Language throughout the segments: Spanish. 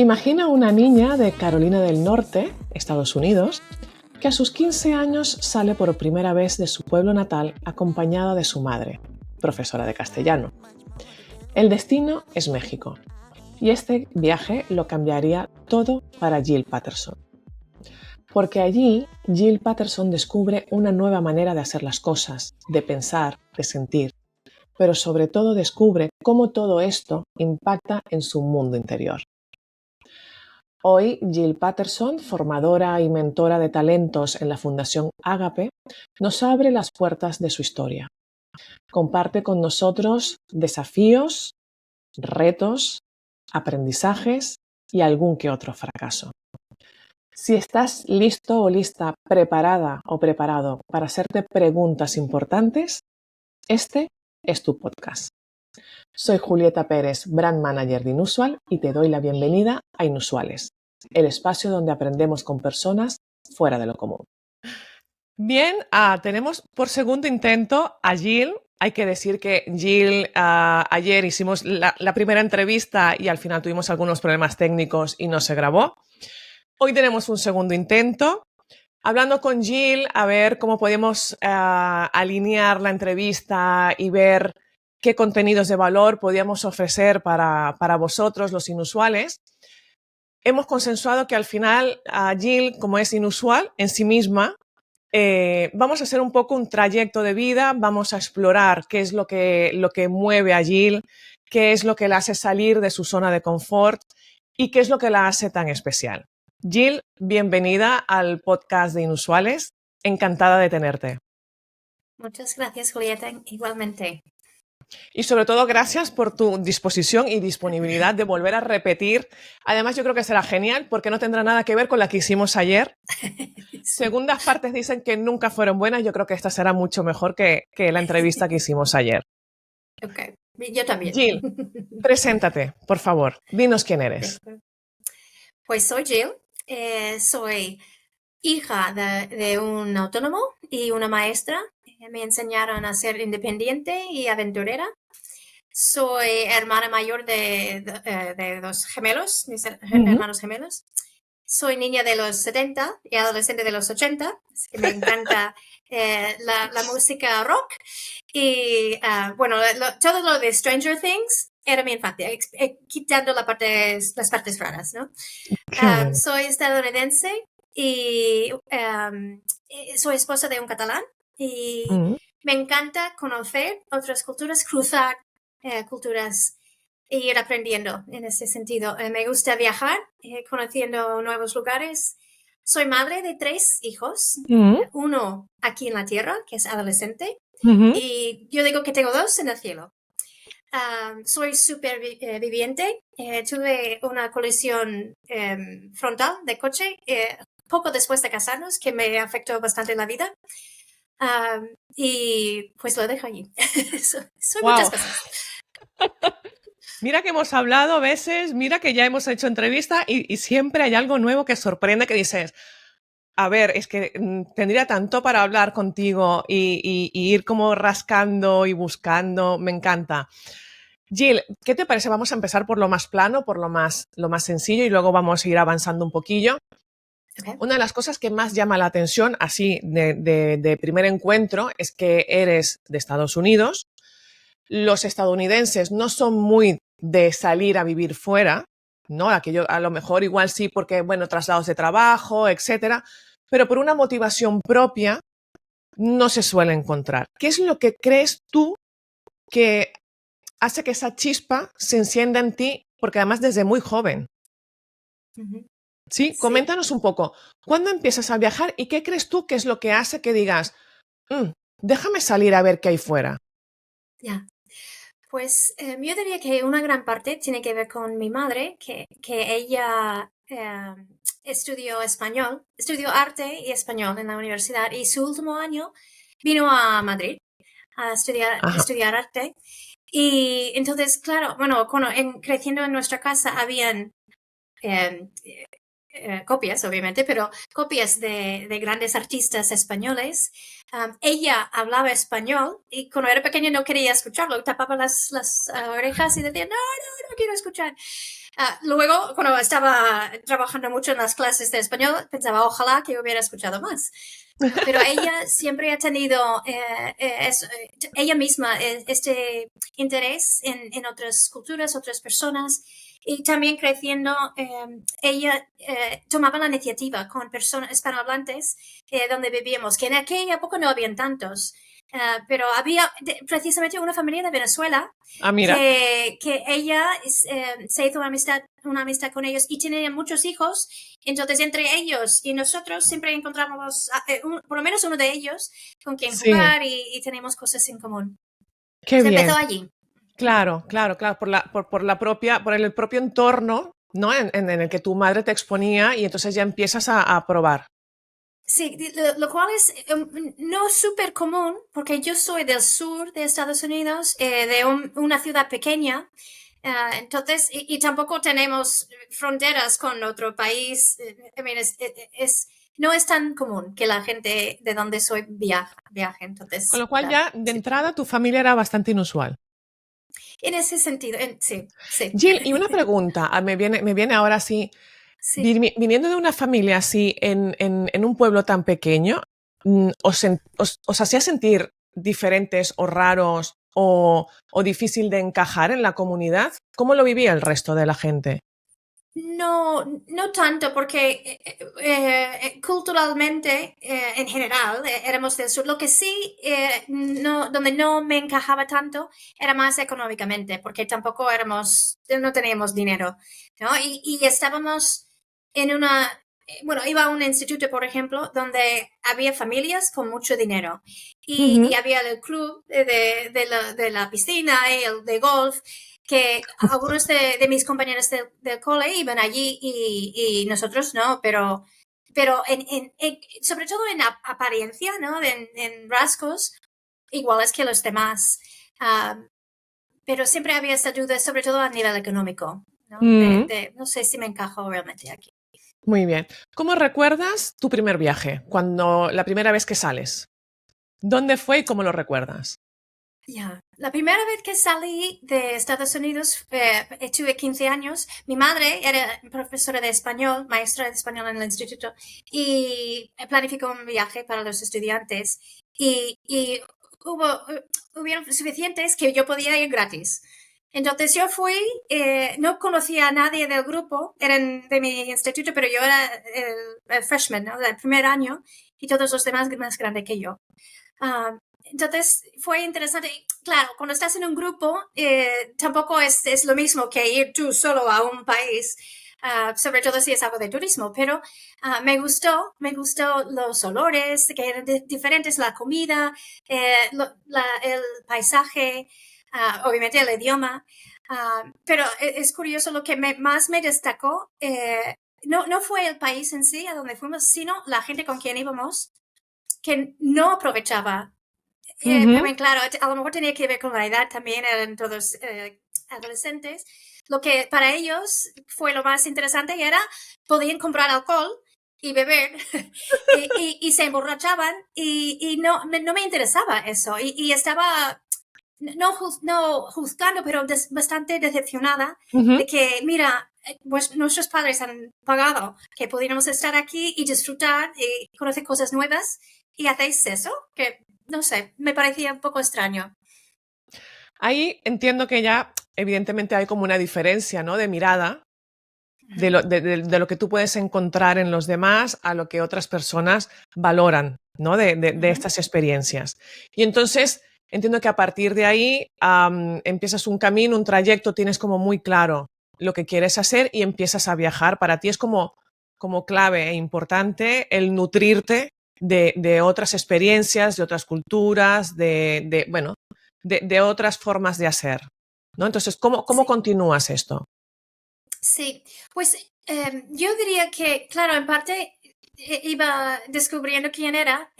Imagina una niña de Carolina del Norte, Estados Unidos, que a sus 15 años sale por primera vez de su pueblo natal acompañada de su madre, profesora de castellano. El destino es México, y este viaje lo cambiaría todo para Jill Patterson. Porque allí Jill Patterson descubre una nueva manera de hacer las cosas, de pensar, de sentir, pero sobre todo descubre cómo todo esto impacta en su mundo interior. Hoy, Jill Patterson, formadora y mentora de talentos en la Fundación Ágape, nos abre las puertas de su historia. Comparte con nosotros desafíos, retos, aprendizajes y algún que otro fracaso. Si estás listo o lista, preparada o preparado para hacerte preguntas importantes, este es tu podcast. Soy Julieta Pérez, Brand Manager de Inusual, y te doy la bienvenida a Inusuales, el espacio donde aprendemos con personas fuera de lo común. Bien, tenemos por segundo intento a Jill. Hay que decir que Jill, ayer hicimos la primera entrevista y al final tuvimos algunos problemas técnicos y no se grabó. Hoy tenemos un segundo intento. Hablando con Jill, a ver cómo podemos alinear la entrevista y ver qué contenidos de valor podíamos ofrecer para vosotros, los inusuales. Hemos consensuado que al final Jill, como es inusual en sí misma, vamos a hacer un poco un trayecto de vida, vamos a explorar qué es lo que mueve a Jill, qué es lo que la hace salir de su zona de confort y qué es lo que la hace tan especial. Jill, bienvenida al podcast de Inusuales. Encantada de tenerte. Muchas gracias, Julieta, igualmente. Y sobre todo, gracias por tu disposición y disponibilidad de volver a repetir. Además, yo creo que será genial porque no tendrá nada que ver con la que hicimos ayer. Sí. Segundas partes dicen que nunca fueron buenas. Yo creo que esta será mucho mejor que la entrevista que hicimos ayer. Ok, yo también. Jill, preséntate, por favor. Dinos quién eres. Pues soy Jill. Soy hija de un autónomo y una maestra. Me enseñaron a ser independiente y aventurera. Soy hermana mayor de dos gemelos, mis hermanos gemelos. Soy niña de los 70 y adolescente de los 80, así que me encanta la música rock. Y bueno, todo lo de Stranger Things era mi infancia, quitando las partes raras, ¿no? Soy estadounidense y soy esposa de un catalán y me encanta conocer otras culturas, cruzar culturas e ir aprendiendo en ese sentido. Me gusta viajar, conociendo nuevos lugares. Soy madre de 3 hijos, uno aquí en la tierra, que es adolescente, y yo digo que tengo 2 en el cielo. Soy superviviente. Tuve una colisión frontal de coche poco después de casarnos que me afectó bastante la vida. Y pues lo dejo allí. Soy muchas cosas. Mira que hemos hablado a veces, mira que ya hemos hecho entrevista y siempre hay algo nuevo que sorprende, que dices, a ver, es que tendría tanto para hablar contigo y ir como rascando y buscando, me encanta. Jill, ¿qué te parece? Vamos a empezar por lo más plano, por lo más sencillo y luego vamos a ir avanzando un poquillo. Okay. Una de las cosas que más llama la atención, así de primer encuentro, es que eres de Estados Unidos. Los estadounidenses no son muy de salir a vivir fuera, ¿no? Aquello, a lo mejor igual sí porque, bueno, traslados de trabajo, etcétera, pero por una motivación propia no se suele encontrar. ¿Qué es lo que crees tú que hace que esa chispa se encienda en ti? Porque además desde muy joven. ¿Sí? Coméntanos un poco. ¿Cuándo empiezas a viajar y qué crees tú que es lo que hace que digas, déjame salir a ver qué hay fuera? Ya. Pues yo diría que una gran parte tiene que ver con mi madre, que ella estudió arte y español en la universidad, y su último año vino a Madrid a estudiar arte. Y entonces, claro, bueno, creciendo en nuestra casa habían copias, obviamente, pero copias de grandes artistas españoles. Ella hablaba español y cuando era pequeña no quería escucharlo, tapaba las orejas y decía, no quiero escuchar. Luego, cuando estaba trabajando mucho en las clases de español, pensaba, ojalá que hubiera escuchado más. Pero ella siempre ha tenido ella misma este interés en otras culturas, otras personas, y también creciendo, ella tomaba la iniciativa con personas hispanohablantes donde vivíamos, que en aquella época no habían tantos. Pero había precisamente una familia de Venezuela Ah, mira. que ella se hizo una amistad con ellos y tenían muchos hijos. Entonces, entre ellos y nosotros siempre encontramos por lo menos uno de ellos con quien Sí, jugar y tenemos cosas en común. qué Se bien. empezó allí. Claro, claro, claro, por el propio entorno, ¿no? En el que tu madre te exponía y entonces ya empiezas a probar. Sí, lo cual es no súper común, porque yo soy del sur de Estados Unidos, de una ciudad pequeña, entonces, y tampoco tenemos fronteras con otro país. I mean, no es tan común que la gente de donde soy viaje, Con entonces, lo cual claro, ya de sí. entrada tu familia era bastante inusual. En ese sentido, sí, sí, Jill, y una pregunta, me viene ahora sí, sí. viniendo de una familia así en un pueblo tan pequeño, ¿os hacía sentir diferentes o raros o difícil de encajar en la comunidad? ¿Cómo lo vivía el resto de la gente? No, no tanto, porque culturalmente, en general, éramos del sur. Lo que sí, donde no me encajaba tanto, era más económicamente, porque tampoco no teníamos dinero, ¿no? Y estábamos en bueno, iba a un instituto, por ejemplo, donde había familias con mucho dinero y Ujú. había el club de la piscina y el de golf, que algunos de mis compañeros del cole iban allí y nosotros no, pero sobre todo en apariencia, ¿no? En rasgos iguales que los demás. Uh, pero siempre había esta duda, sobre todo a nivel económico, ¿no? Mm, No sé si me encajo realmente aquí. muy bien. ¿Cómo recuerdas tu primer viaje? La primera vez que sales. ¿Dónde fue y cómo lo recuerdas? Ya, la primera vez que salí de Estados Unidos, tuve 15 años. Mi madre era profesora de español, maestra de español en el instituto, y planificó un viaje para los estudiantes. Y hubieron suficientes que yo podía ir gratis. Entonces yo fui, no conocía a nadie del grupo, eran de mi instituto, pero yo era el freshman, ¿no? El primer año, y todos los demás más grandes que yo. Ah, entonces fue interesante. Claro, cuando estás en un grupo, tampoco es lo mismo que ir tú solo a un país, sobre todo si es algo de turismo, pero me gustó los olores, que eran diferentes, la comida, el paisaje, obviamente el idioma. Pero es curioso, lo que más me destacó, no fue el país en sí a donde fuimos, sino la gente con quien íbamos, que no aprovechaba. Ujú. Claro, a lo mejor tenía que ver con la edad también, eran todos adolescentes. Lo que para ellos fue lo más interesante era podían comprar alcohol y beber y se emborrachaban y no me interesaba eso y estaba no juzgando, pero bastante decepcionada Ujú. de que, mira, pues nuestros padres han pagado que pudiéramos estar aquí y disfrutar y conocer cosas nuevas y hacéis eso, que no sé, me parecía un poco extraño. Ahí entiendo que ya, evidentemente, hay como una diferencia, ¿no? De mirada Ujú, de lo que tú puedes encontrar en los demás a lo que otras personas valoran, ¿no? De ujú. estas experiencias. Y entonces entiendo que a partir de ahí empiezas un camino, un trayecto, tienes como muy claro lo que quieres hacer y empiezas a viajar. Para ti es como clave e importante el nutrirte de otras experiencias, de otras culturas, bueno, de otras formas de hacer, ¿no? Entonces, ¿cómo Sí, continúas esto? sí, pues yo diría que, claro, en parte iba descubriendo quién era.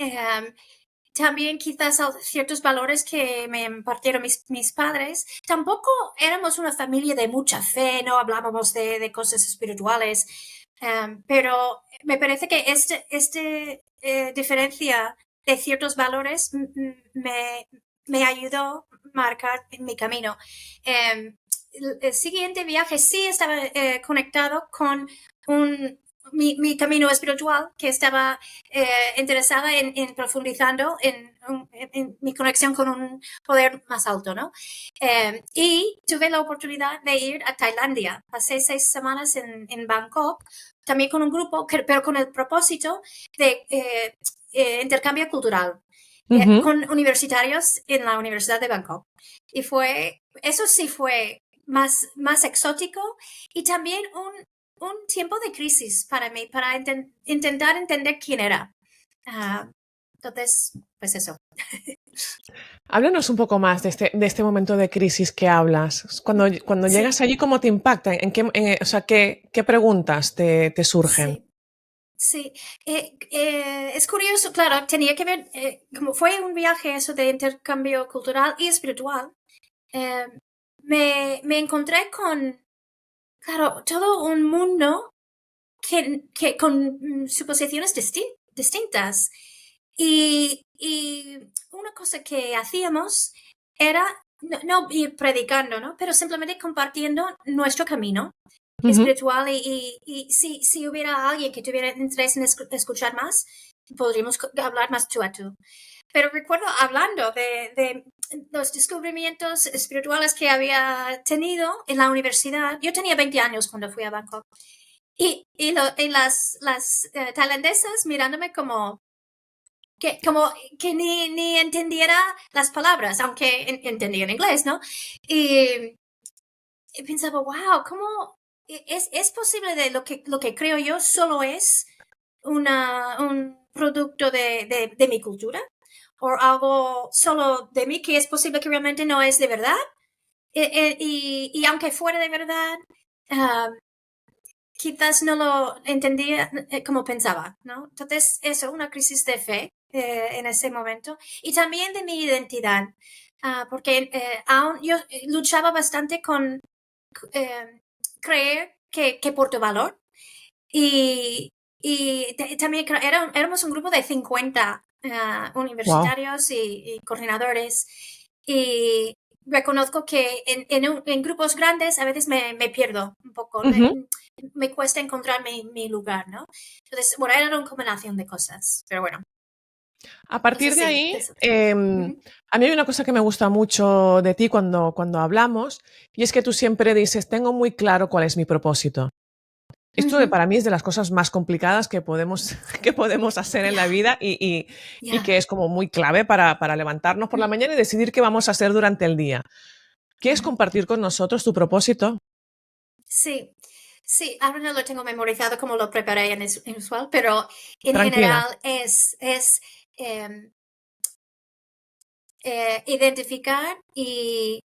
También quizás ciertos valores que me impartieron mis padres. Tampoco éramos una familia de mucha fe, no hablábamos de cosas espirituales, Pero me parece que diferencia de ciertos valores me ayudó a marcar mi camino. El siguiente viaje sí estaba conectado con mi camino espiritual, que estaba interesada en profundizando en mi conexión con un poder más alto, ¿no? Y tuve la oportunidad de ir a Tailandia. Pasé 6 semanas en Bangkok, también con un grupo, pero con el propósito de intercambio cultural. Con universitarios en la Universidad de Bangkok. Y eso sí fue más exótico y también un tiempo de crisis para mí, para intentar entender quién era. Entonces, pues eso. Háblanos un poco más de este momento de crisis que hablas. Cuando Sí. llegas allí, ¿cómo te impacta? O sea, ¿qué preguntas te surgen? Sí. Sí, es curioso, claro, tenía que ver, como fue un viaje eso de intercambio cultural y espiritual, eh, me encontré con, claro, todo un mundo que con suposiciones distintas. Y una cosa que hacíamos era no ir predicando, ¿no? Pero simplemente compartiendo nuestro camino espiritual y si hubiera alguien que tuviera interés en escuchar más, podríamos hablar más tú a tú. Pero recuerdo hablando de los descubrimientos espirituales que había tenido en la universidad. Yo tenía 20 años cuando fui a Bangkok. Y las tailandesas mirándome como que ni entendiera las palabras, aunque entendían inglés, ¿no? Y pensaba, wow, ¿cómo es posible de lo que creo yo solo es un producto de mi cultura? ¿O algo solo de mí que es posible que realmente no es de verdad? Y aunque fuera de verdad, uh, quizás no lo entendía como pensaba, ¿no? Entonces, eso, una crisis de fe en ese momento. Y también de mi identidad, porque aún yo luchaba bastante con creer que porto valor. Y también éramos un grupo de 50 Wow. universitarios y coordinadores. Y reconozco que en grupos grandes a veces me pierdo un poco. Me cuesta encontrar mi lugar, ¿no? Entonces, bueno, era una combinación de cosas. Pero bueno, A no sé partir de si ahí, eso. Ujú, a mí hay una cosa que me gusta mucho de ti cuando hablamos, y es que tú siempre dices, tengo muy claro cuál es mi propósito. Esto ujú. para mí es de las cosas más complicadas que podemos, que podemos hacer en la Ya, vida y ya. que es como muy clave para levantarnos por la mañana y decidir qué vamos a hacer durante el día. ¿Quieres Ujú. compartir con nosotros tu propósito? Sí, sí, ahora no lo tengo memorizado como lo preparé en usual, pero en Tranquila. general es em, identificar y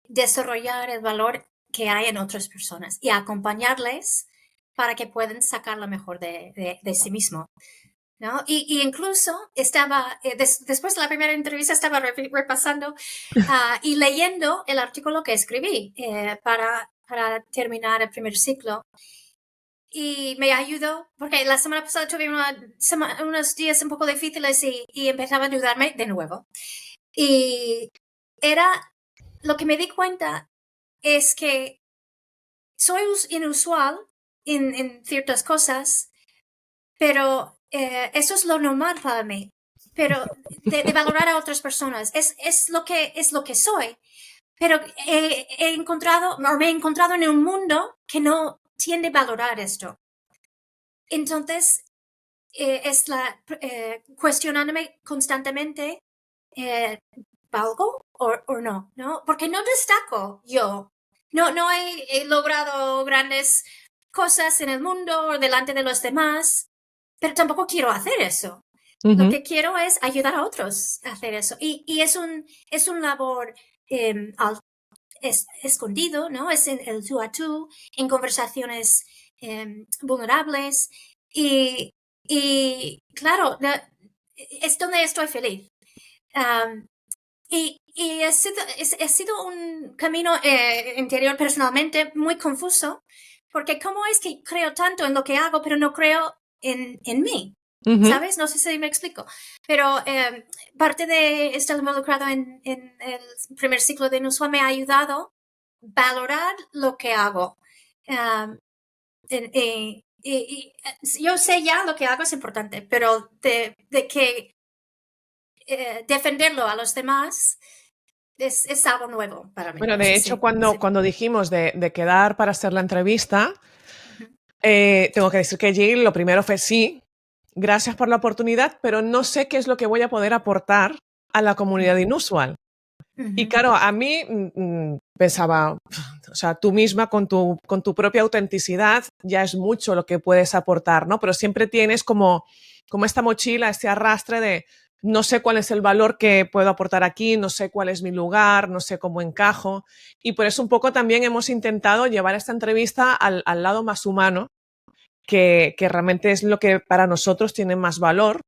desarrollar el valor que hay en otras personas y acompañarles para que puedan sacar lo mejor de sí mismo, ¿no? Y incluso estaba, después de la primera entrevista, estaba repasando y leyendo el artículo que escribí para terminar el primer ciclo. Y me ayudó, porque la semana pasada tuve unos días un poco difíciles y empezaba a ayudarme de nuevo. Y era, lo que me di cuenta es que soy inusual en ciertas cosas, pero eso es lo normal para mí. Pero de valorar a otras personas es lo que soy. Pero me he encontrado en un mundo que no tiende a valorar esto. Entonces, cuestionándome constantemente, ¿valgo o no? Porque no destaco yo. No he logrado grandes cosas en el mundo o delante de los demás, pero tampoco quiero hacer eso. Lo Ujú. que quiero es ayudar a otros a hacer eso. Y es un labor escondido, ¿no? Es en el tú a tú, en conversaciones vulnerables. Y, claro, es donde estoy feliz. Um, y ha sido un camino interior personalmente muy confuso, porque ¿cómo es que creo tanto en lo que hago, pero no creo en mí? ¿Sabes? No sé si me explico. Pero parte de estar involucrado en el primer ciclo de Inusual me ha ayudado a valorar lo que hago. Yo sé ya lo que hago es importante, pero de que defenderlo a los demás es algo nuevo para mí. Bueno, No de sé hecho, si. cuando dijimos de quedar para hacer la entrevista, tengo que decir que Jill lo primero fue sí, gracias por la oportunidad, pero no sé qué es lo que voy a poder aportar a la comunidad Inusual. Y claro, a mí pensaba, o sea, tú misma con tu propia autenticidad ya es mucho lo que puedes aportar, ¿no? Pero siempre tienes como esta mochila, este arrastre de no sé cuál es el valor que puedo aportar aquí, no sé cuál es mi lugar, no sé cómo encajo. Y por eso un poco también hemos intentado llevar esta entrevista al lado más humano, que realmente es lo que para nosotros tiene más valor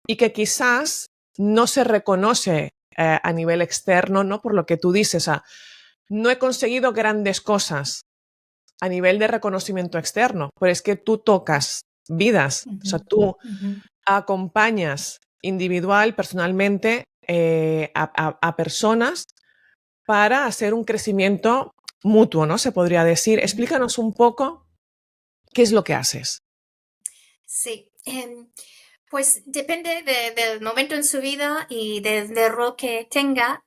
y que quizás no se reconoce a nivel externo, ¿no? Por lo que tú dices, no he conseguido grandes cosas a nivel de reconocimiento externo, pero es que tú tocas vidas, o sea, tú acompañas individual, personalmente, a personas para hacer un crecimiento mutuo, ¿no? Se podría decir. Explícanos un poco qué es lo que haces. Sí, pues depende del momento en su vida y del rol que tenga.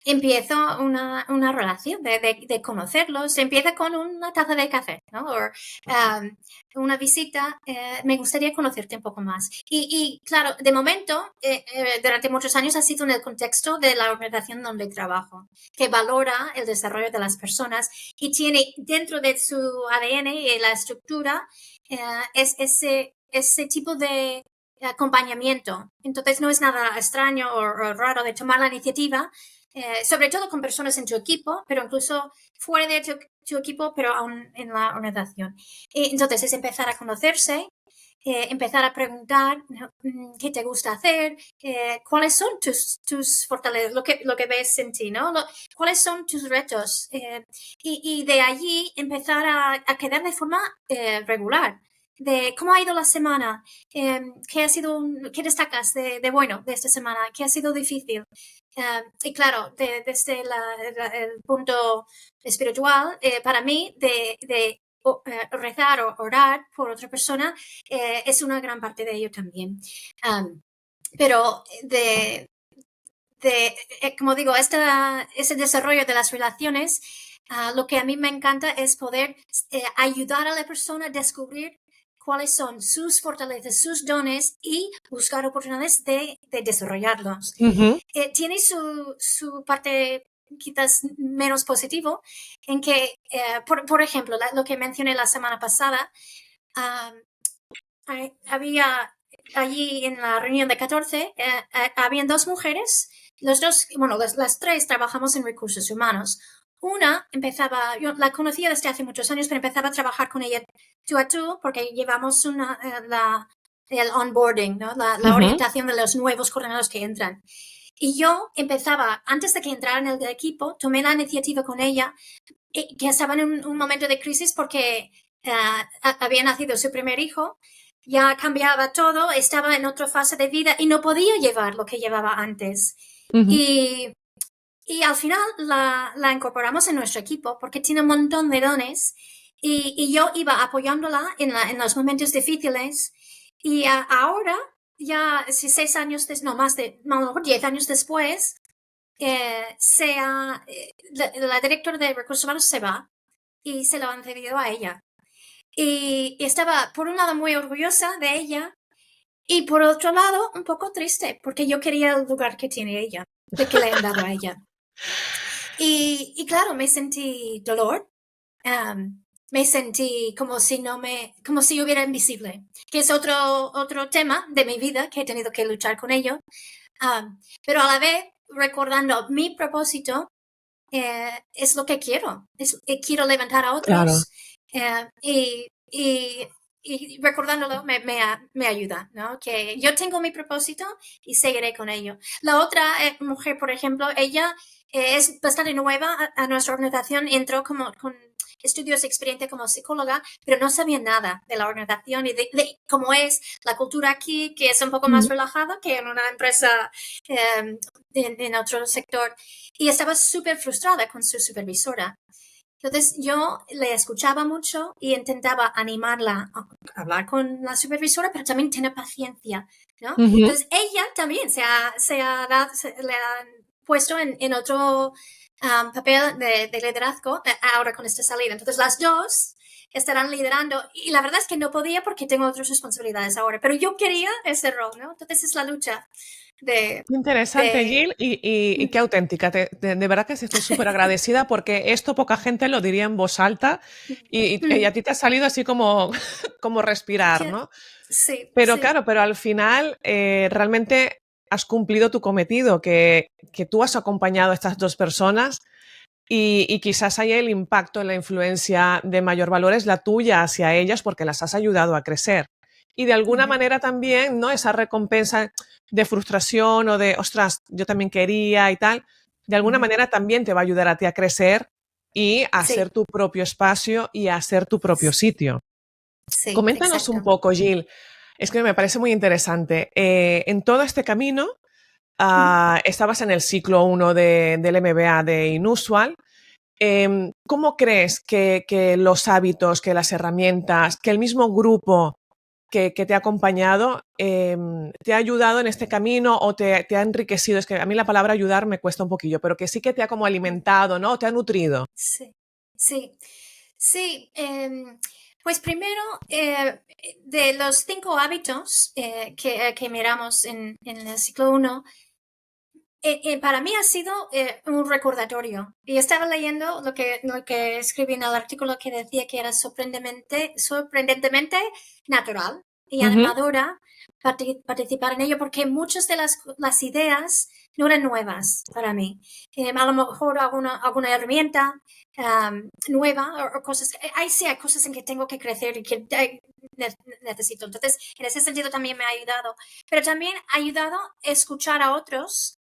Empiezo una relación de conocerlos. Empieza con una taza de café, ¿no? O una visita. Me gustaría conocerte un poco más. Y claro, de momento, durante muchos años ha sido en el contexto de la organización donde trabajo, que valora el desarrollo de las personas y tiene dentro de su ADN y la estructura es ese tipo de acompañamiento. Entonces no es nada extraño o raro de tomar la iniciativa, sobre todo con personas en tu equipo, pero incluso fuera de tu equipo, pero aún en la organización. Entonces es empezar a conocerse, empezar a preguntar qué te gusta hacer, cuáles son tus fortalezas, lo que ves en ti, ¿no? Cuáles son tus retos. Y de allí empezar a quedar de forma regular. De cómo ha ido la semana, qué destacas de bueno de esta semana, qué ha sido difícil. Y claro, desde el punto espiritual, para mí, rezar o orar por otra persona es una gran parte de ello también. Pero como digo, ese desarrollo de las relaciones, lo que a mí me encanta es poder ayudar a la persona a descubrir cuáles son sus fortalezas, sus dones y buscar oportunidades de desarrollarlos. Tiene su parte quizás menos positivo en que, por ejemplo, lo que mencioné la semana pasada, había allí en la reunión de 14, habían dos mujeres, las tres trabajamos en recursos humanos. Una yo la conocía desde hace muchos años, pero empezaba a trabajar con ella tú a tú porque llevamos el onboarding, ¿no? La orientación de los nuevos coordinadores que entran. Y yo empezaba, antes de que entrara en el equipo, tomé la iniciativa con ella, que estaba en un momento de crisis porque había nacido su primer hijo, ya cambiaba todo, estaba en otra fase de vida y no podía llevar lo que llevaba antes. Y al final la incorporamos en nuestro equipo porque tiene un montón de dones y yo iba apoyándola en los momentos difíciles y ahora, ya 6 años, no, a lo mejor 10 años después, la directora de Recursos Humanos se va y se lo han cedido a ella. Y estaba, por un lado, muy orgullosa de ella y por otro lado, un poco triste porque yo quería el lugar que tiene ella, de que le han dado a ella. Y claro, me sentí dolor. Me sentí como si yo hubiera invisible, que es otro tema de mi vida que he tenido que luchar con ello. Pero a la vez, recordando mi propósito, es lo que quiero. Quiero levantar a otros. Claro. Y y recordándolo me ayuda, ¿no? Que yo tengo mi propósito y seguiré con ello. La otra mujer, por ejemplo, ella es bastante nueva a nuestra organización, entró como con estudios de experiencia como psicóloga, pero no sabía nada de la organización y de cómo es la cultura aquí, que es un poco más relajada que en una empresa en otro sector. Y estaba súper frustrada con su supervisora. Entonces yo le escuchaba mucho y intentaba animarla a hablar con la supervisora, pero también tener paciencia, ¿no? Ujú. Entonces ella también le han puesto en otro papel de liderazgo ahora con esta salida. Entonces las dos estarán liderando y la verdad es que no podía porque tengo otras responsabilidades ahora, pero yo quería ese rol, ¿no? Entonces es la lucha de... Interesante, de Jill, y qué auténtica. De verdad que sí estoy súper agradecida porque esto poca gente lo diría en voz alta y a ti te ha salido así como, como respirar, ¿no? sí, Pero sí. claro, pero al final realmente has cumplido tu cometido, que tú has acompañado a estas dos personas y quizás ahí el impacto, la influencia de mayor valor es la tuya hacia ellas porque las has ayudado a crecer. Y de alguna manera también, ¿no? Esa recompensa de frustración o de, ostras, yo también quería y tal, de alguna manera también te va a ayudar a ti a crecer y a hacer Sí, tu propio espacio y a hacer tu propio sitio. sí, Coméntanos un exacto. poco, Jill, es que me parece muy interesante. En todo este camino, estabas en el ciclo 1 del MBA de Inusual. ¿Cómo crees que los hábitos, que las herramientas, que el mismo grupo que te ha acompañado te ha ayudado en este camino o te ha enriquecido? Es que a mí la palabra ayudar me cuesta un poquillo, pero que sí que te ha como alimentado, ¿no? Te ha nutrido. Sí, sí, sí. Pues primero, de los 5 hábitos que miramos en el ciclo 1, para mí ha sido un recordatorio. Y estaba leyendo lo que escribí en el artículo que decía que era sorprendentemente natural y Ujú. animadora participar en ello porque muchas de las ideas no eran nuevas para mí. A lo mejor alguna herramienta nueva o cosas. Sí, hay cosas en que tengo que crecer y que necesito. Entonces, en ese sentido también me ha ayudado. Pero también ha ayudado a escuchar a otros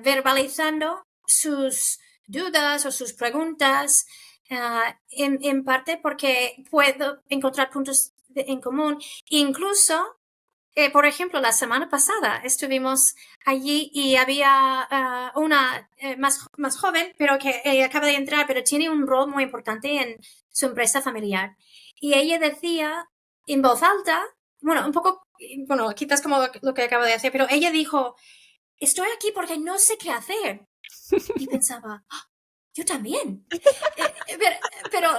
verbalizando sus dudas o sus preguntas, en parte porque puedo encontrar puntos en común. Incluso, por ejemplo, la semana pasada estuvimos allí y había una más joven, pero que acaba de entrar, pero tiene un rol muy importante en su empresa familiar. Y ella decía en voz alta, bueno, un poco, bueno, quizás como lo que acabo de hacer, pero ella dijo, estoy aquí porque no sé qué hacer. Y pensaba, "Ah, yo también". Pero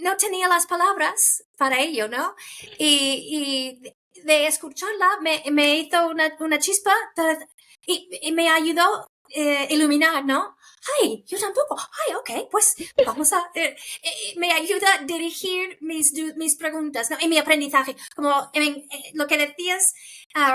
no tenía las palabras para ello, ¿no? Y de escucharla me hizo una chispa y me ayudó a iluminar, ¿no? Ay, yo tampoco. Ay, ok, pues vamos a... me ayuda a dirigir mis preguntas, ¿no? Y mi aprendizaje. Como lo que decías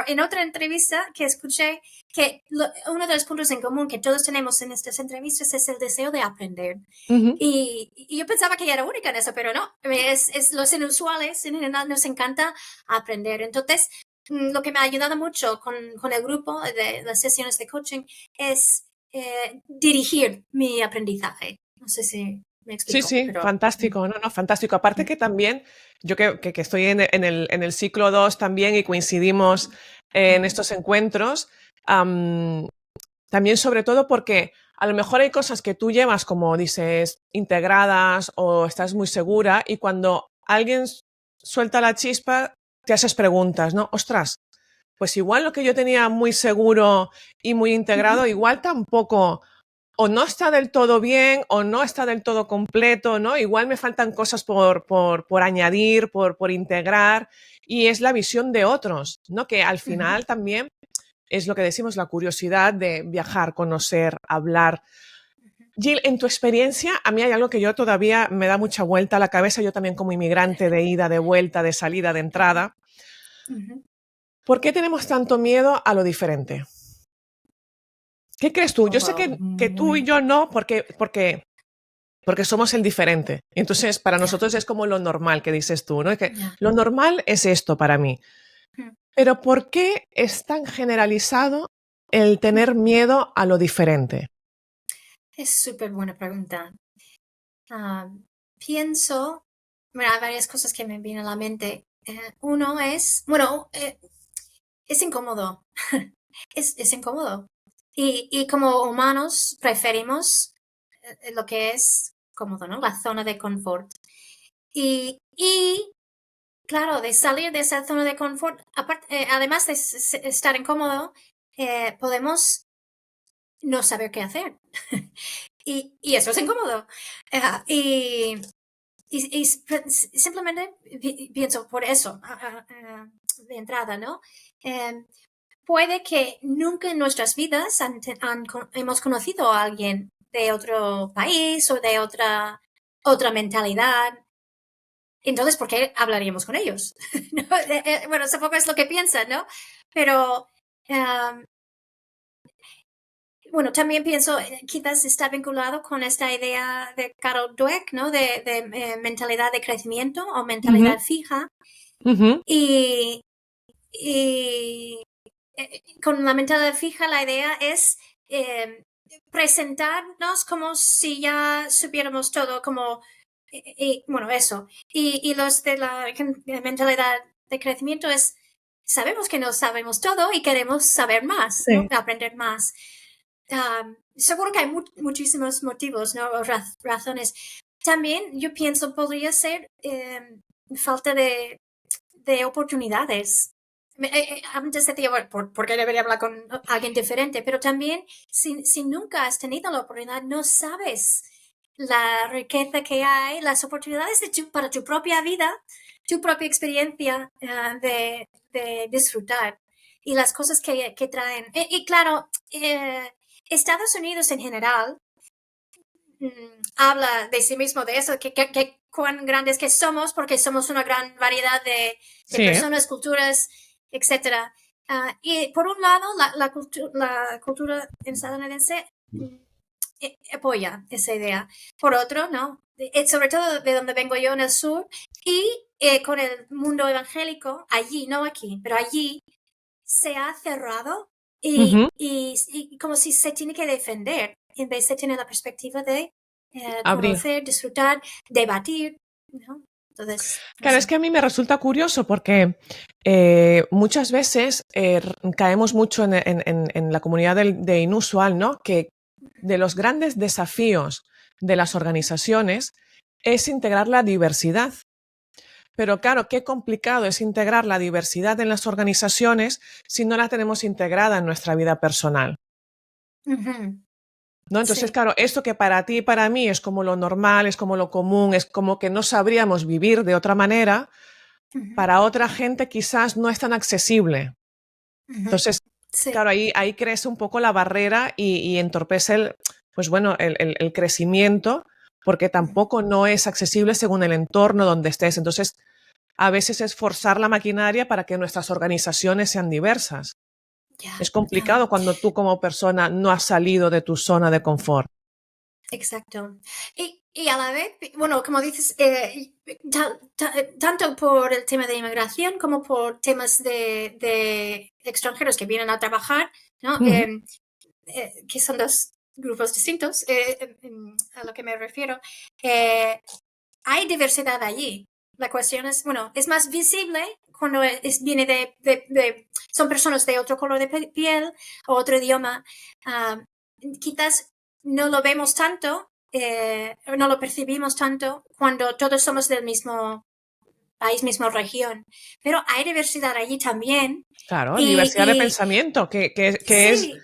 en otra entrevista que escuché, que uno de los puntos en común que todos tenemos en estas entrevistas es el deseo de aprender. Ujú. Y yo pensaba que era única en eso, pero no, es los inusuales, en general nos encanta aprender. Entonces, lo que me ha ayudado mucho con el grupo de las sesiones de coaching es dirigir mi aprendizaje. No sé si me Sí, explico, sí, pero... fantástico, no, no, fantástico. Aparte que también, yo que estoy en el ciclo 2 también y coincidimos en estos encuentros, am, también sobre todo porque a lo mejor hay cosas que tú llevas, como dices, integradas o estás muy segura y cuando alguien suelta la chispa, te haces preguntas, ¿no? Ostras, pues igual lo que yo tenía muy seguro y muy integrado, igual tampoco o no está del todo bien o no está del todo completo, ¿no? Igual me faltan cosas por añadir, por integrar y es la visión de otros, ¿no? Que al final también es lo que decimos, la curiosidad de viajar, conocer, hablar. Jill, en tu experiencia, a mí hay algo que yo todavía me da mucha vuelta a la cabeza, yo también como inmigrante de ida, de vuelta, de salida, de entrada. ¿Por qué tenemos tanto miedo a lo diferente? ¿Qué crees tú? Yo sé Oh, que tú y muy... yo no, porque porque somos el diferente. Entonces, para nosotros es como lo normal que dices tú, ¿no? Que lo normal es esto para mí. Pero ¿por qué es tan generalizado el tener miedo a lo diferente? Es súper buena pregunta. Pienso, bueno, hay varias cosas que me vienen a la mente. Uno es, bueno, es incómodo. Es incómodo. Y como humanos preferimos lo que es cómodo, ¿no? La zona de confort. Y claro, de salir de esa zona de confort, además de estar incómodo, podemos no saber qué hacer. Y eso es incómodo. Y simplemente pienso por eso, de entrada, ¿no? Puede que nunca en nuestras vidas hemos conocido a alguien de otro país o de otra mentalidad. Entonces, ¿por qué hablaríamos con ellos? ¿No? Bueno, supongo es lo que piensan, ¿no? Pero, bueno, también pienso, quizás está vinculado con esta idea de Carol Dweck, ¿no? De mentalidad de crecimiento o mentalidad fija. Y, y con la mentalidad fija, la idea es presentarnos como si ya supiéramos todo, como, bueno, eso. Y los de la mentalidad de crecimiento es, sabemos que no sabemos todo y queremos saber más, ¿no? Sí. Aprender más. Seguro que hay muchísimos motivos, ¿no? O razones. También yo pienso podría ser falta de oportunidades. Antes decía, bueno, ¿por qué debería hablar con alguien diferente? Pero también, si nunca has tenido la oportunidad, no sabes la riqueza que hay, las oportunidades para tu propia vida, tu propia experiencia de disfrutar y las cosas que traen. Y claro, Estados Unidos en general habla de sí mismo de eso, que cuán grandes que somos, porque somos una gran variedad de Sí. personas, culturas, etcétera. Y por un lado, la cultura estadounidense apoya esa idea. Por otro, no. Sobre todo de donde vengo yo en el sur y con el mundo evangélico, allí, no aquí, pero allí se ha cerrado y como si se tiene que defender en vez de tener la perspectiva de Abrir. conocer, disfrutar, debatir, ¿no? Entonces, no Claro, es sé. que a mí me resulta curioso porque muchas veces caemos mucho en la comunidad de inusual, ¿no? Que de los grandes desafíos de las organizaciones es integrar la diversidad. Pero claro, qué complicado es integrar la diversidad en las organizaciones si no la tenemos integrada en nuestra vida personal. ¿No? Entonces, Sí. claro, esto que para ti y para mí es como lo normal, es como lo común, es como que no sabríamos vivir de otra manera, para otra gente quizás no es tan accesible. Entonces, Sí. claro, ahí crece un poco la barrera y entorpece pues bueno, el crecimiento, porque tampoco no es accesible según el entorno donde estés. Entonces, a veces es forzar la maquinaria para que nuestras organizaciones sean diversas. Ya. Es complicado cuando tú como persona no has salido de tu zona de confort. Exacto. Y a la vez, bueno, como dices, tanto por el tema de inmigración como por temas de extranjeros que vienen a trabajar, ¿no? Que son dos grupos distintos, a lo que me refiero. Hay diversidad allí. La cuestión es, bueno, es más visible cuando viene son personas de otro color de piel o otro idioma. Quizás no lo vemos tanto, no lo percibimos tanto cuando todos somos del mismo país, misma región. Pero hay diversidad allí también. Claro, Y, diversidad de pensamiento, que es sí,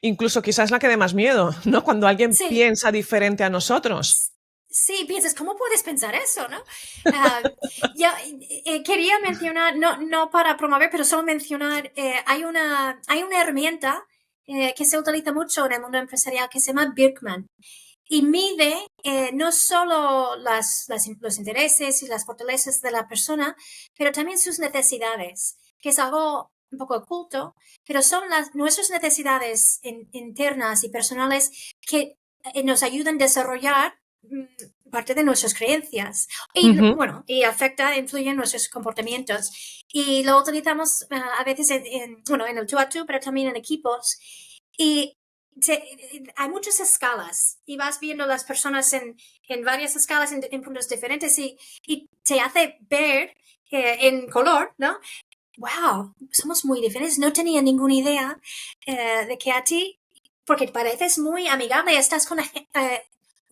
incluso quizás la que dé más miedo, ¿no? Cuando alguien sí. piensa diferente a nosotros. Sí, piensas, ¿cómo puedes pensar eso, no? Yo quería mencionar, no para promover, pero solo mencionar, hay una herramienta que se utiliza mucho en el mundo empresarial que se llama Birkman y mide no solo los intereses y las fortalezas de la persona, pero también sus necesidades, que es algo un poco oculto, pero son nuestras necesidades internas y personales que nos ayudan a desarrollar parte de nuestras creencias y, bueno, y influye en nuestros comportamientos. Y lo utilizamos a veces bueno, en el tú a tú, pero también en equipos. Y hay muchas escalas y vas viendo las personas en varias escalas, en puntos diferentes y te hace ver en color, ¿no? Wow, somos muy diferentes. No tenía ninguna idea de que a ti, porque pareces muy amigable, estás con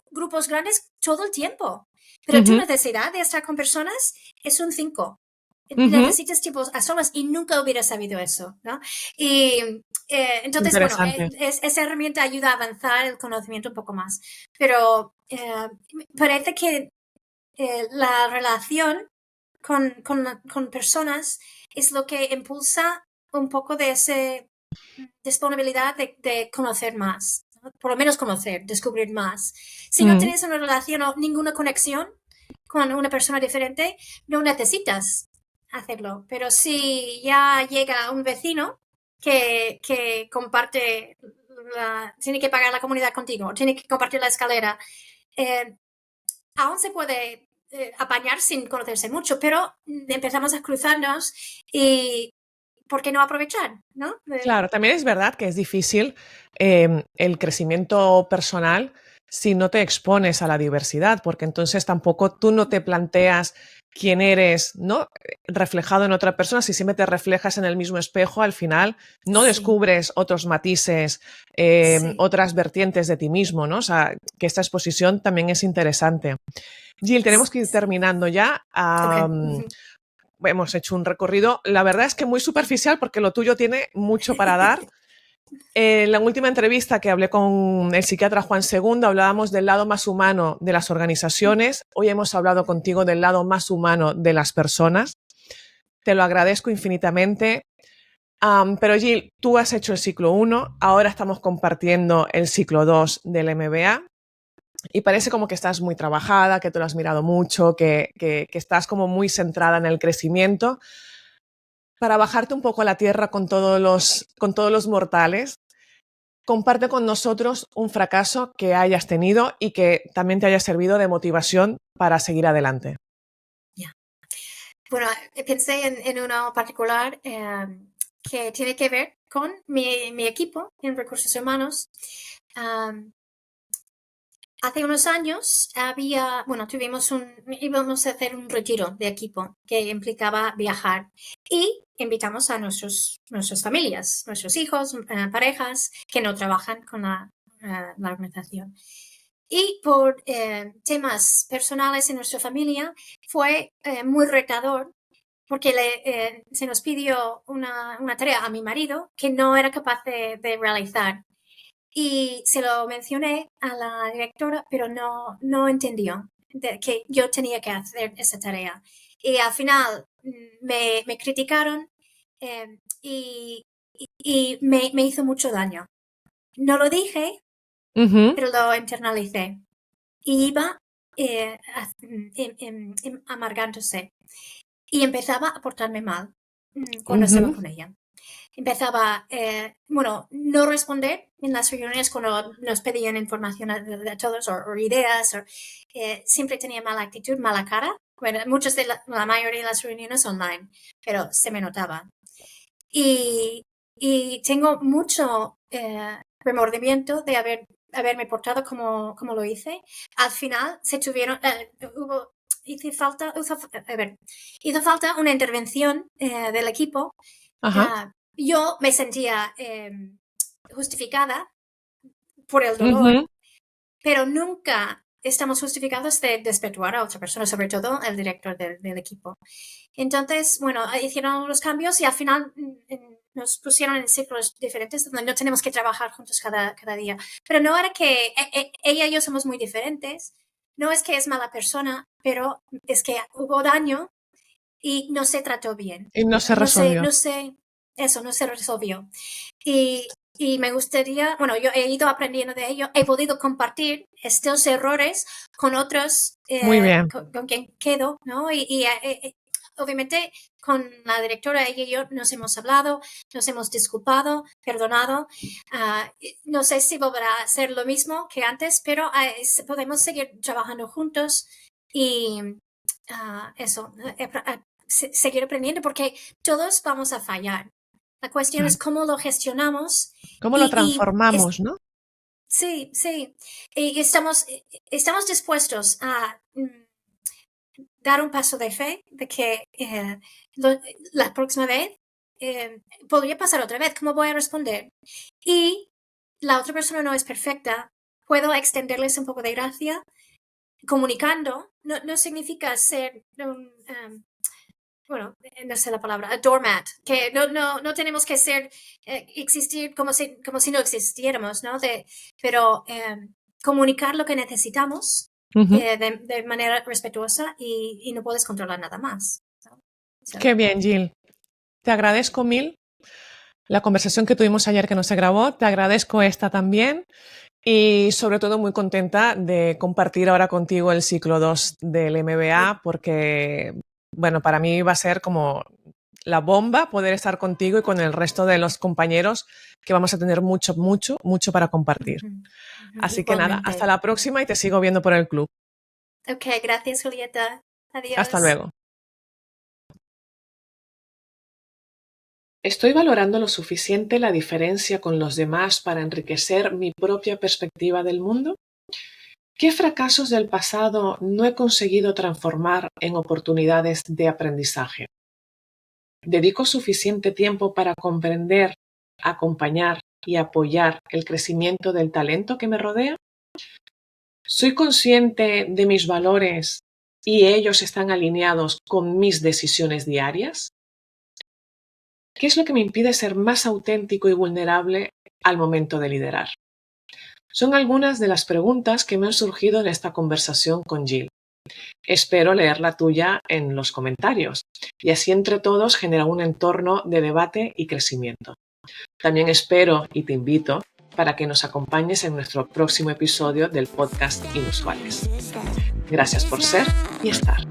grupos grandes todo el tiempo, pero tu necesidad de estar con personas es un 5. Necesitas tipos a solas y nunca hubiera sabido eso, ¿no? Y entonces, bueno, esa herramienta ayuda a avanzar el conocimiento un poco más. Pero parece que la relación con personas es lo que impulsa un poco de esa disponibilidad de conocer más, ¿no? Por lo menos conocer, descubrir más. Si no tienes una relación o ninguna conexión con una persona diferente, no necesitas hacerlo. Pero si ya llega un vecino que comparte, tiene que pagar la comunidad contigo, tiene que compartir la escalera, aún se puede apañar sin conocerse mucho, pero empezamos a cruzarnos y ¿por qué no aprovechar? ¿No? Claro, también es verdad que es difícil el crecimiento personal si no te expones a la diversidad, porque entonces tampoco tú no te planteas quién eres, ¿no? Reflejado en otra persona. Si siempre te reflejas en el mismo espejo, al final no descubres otros matices, otras vertientes de ti mismo, ¿no? O sea, que esta exposición también es interesante. Jill, tenemos que ir terminando ya. Hemos hecho un recorrido, la verdad es que muy superficial porque lo tuyo tiene mucho para dar. En la última entrevista que hablé con el psiquiatra Juan II hablábamos del lado más humano de las organizaciones. Hoy hemos hablado contigo del lado más humano de las personas. Te lo agradezco infinitamente. Pero Jill, tú has hecho el ciclo 1, ahora estamos compartiendo el ciclo 2 del MBA. Y parece como que estás muy trabajada, que te lo has mirado mucho, que estás como muy centrada en el crecimiento. Para bajarte un poco a la tierra con todos los mortales, comparte con nosotros un fracaso que hayas tenido y que también te haya servido de motivación para seguir adelante. Bueno, pensé en uno particular que tiene que ver con mi equipo en recursos humanos. Hace unos años íbamos a hacer un retiro de equipo que implicaba viajar y invitamos a nuestras familias, nuestros hijos, parejas que no trabajan con la organización. Y por temas personales en nuestra familia fue muy retador porque se nos pidió una tarea a mi marido que no era capaz de realizar. Y se lo mencioné a la directora, pero no entendió que yo tenía que hacer esa tarea. Y al final me criticaron y me hizo mucho daño. No lo dije, pero lo internalicé. Y iba amargándose. Y empezaba a portarme mal cuando estaba con ella. Empezaba, no responder en las reuniones cuando nos pedían información de todos o ideas. Siempre tenía mala actitud, mala cara. Bueno, la mayoría de las reuniones online, pero se me notaba. Y tengo mucho remordimiento de haberme portado como lo hice. Al final hizo falta una intervención del equipo. Yo me sentía justificada por el dolor, pero nunca estamos justificados de desvirtuar a otra persona, sobre todo el director del equipo. Entonces, hicieron los cambios y al final nos pusieron en ciclos diferentes donde no tenemos que trabajar juntos cada día. Pero no era que ella y yo somos muy diferentes, no es que es mala persona, pero es que hubo daño y no se trató bien. Y no se resolvió. No se resolvió. Y me gustaría, yo he ido aprendiendo de ello, he podido compartir estos errores con otros Muy bien. con quien quedo, ¿no? Y obviamente con la directora, ella y yo nos hemos hablado, nos hemos disculpado, perdonado. No sé si volverá a ser lo mismo que antes, pero podemos seguir trabajando juntos y seguir aprendiendo porque todos vamos a fallar. La cuestión es cómo lo gestionamos. ¿Cómo lo transformamos, no? Sí, sí. Y estamos dispuestos a dar un paso de fe de que la próxima vez podría pasar otra vez. ¿Cómo voy a responder? Y la otra persona no es perfecta. Puedo extenderles un poco de gracia. Comunicando no significa ser bueno, no sé la palabra, a doormat, que no tenemos que existir como si no existiéramos, ¿no? Pero comunicar lo que necesitamos de manera respetuosa y no puedes controlar nada más, ¿no? Qué bien, Jill. Te agradezco mil la conversación que tuvimos ayer que no se grabó. Te agradezco esta también. Y sobre todo muy contenta de compartir ahora contigo el ciclo 2 del MBA porque, bueno, para mí va a ser como la bomba poder estar contigo y con el resto de los compañeros que vamos a tener mucho para compartir. Así que nada, hasta la próxima y te sigo viendo por el club. Ok, gracias Julieta. Adiós. Hasta luego. ¿Estoy valorando lo suficiente la diferencia con los demás para enriquecer mi propia perspectiva del mundo? ¿Qué fracasos del pasado no he conseguido transformar en oportunidades de aprendizaje? ¿Dedico suficiente tiempo para comprender, acompañar y apoyar el crecimiento del talento que me rodea? ¿Soy consciente de mis valores y ellos están alineados con mis decisiones diarias? ¿Qué es lo que me impide ser más auténtico y vulnerable al momento de liderar? Son algunas de las preguntas que me han surgido en esta conversación con Jill. Espero leer la tuya en los comentarios y así entre todos generar un entorno de debate y crecimiento. También espero y te invito para que nos acompañes en nuestro próximo episodio del podcast Inusuales. Gracias por ser y estar.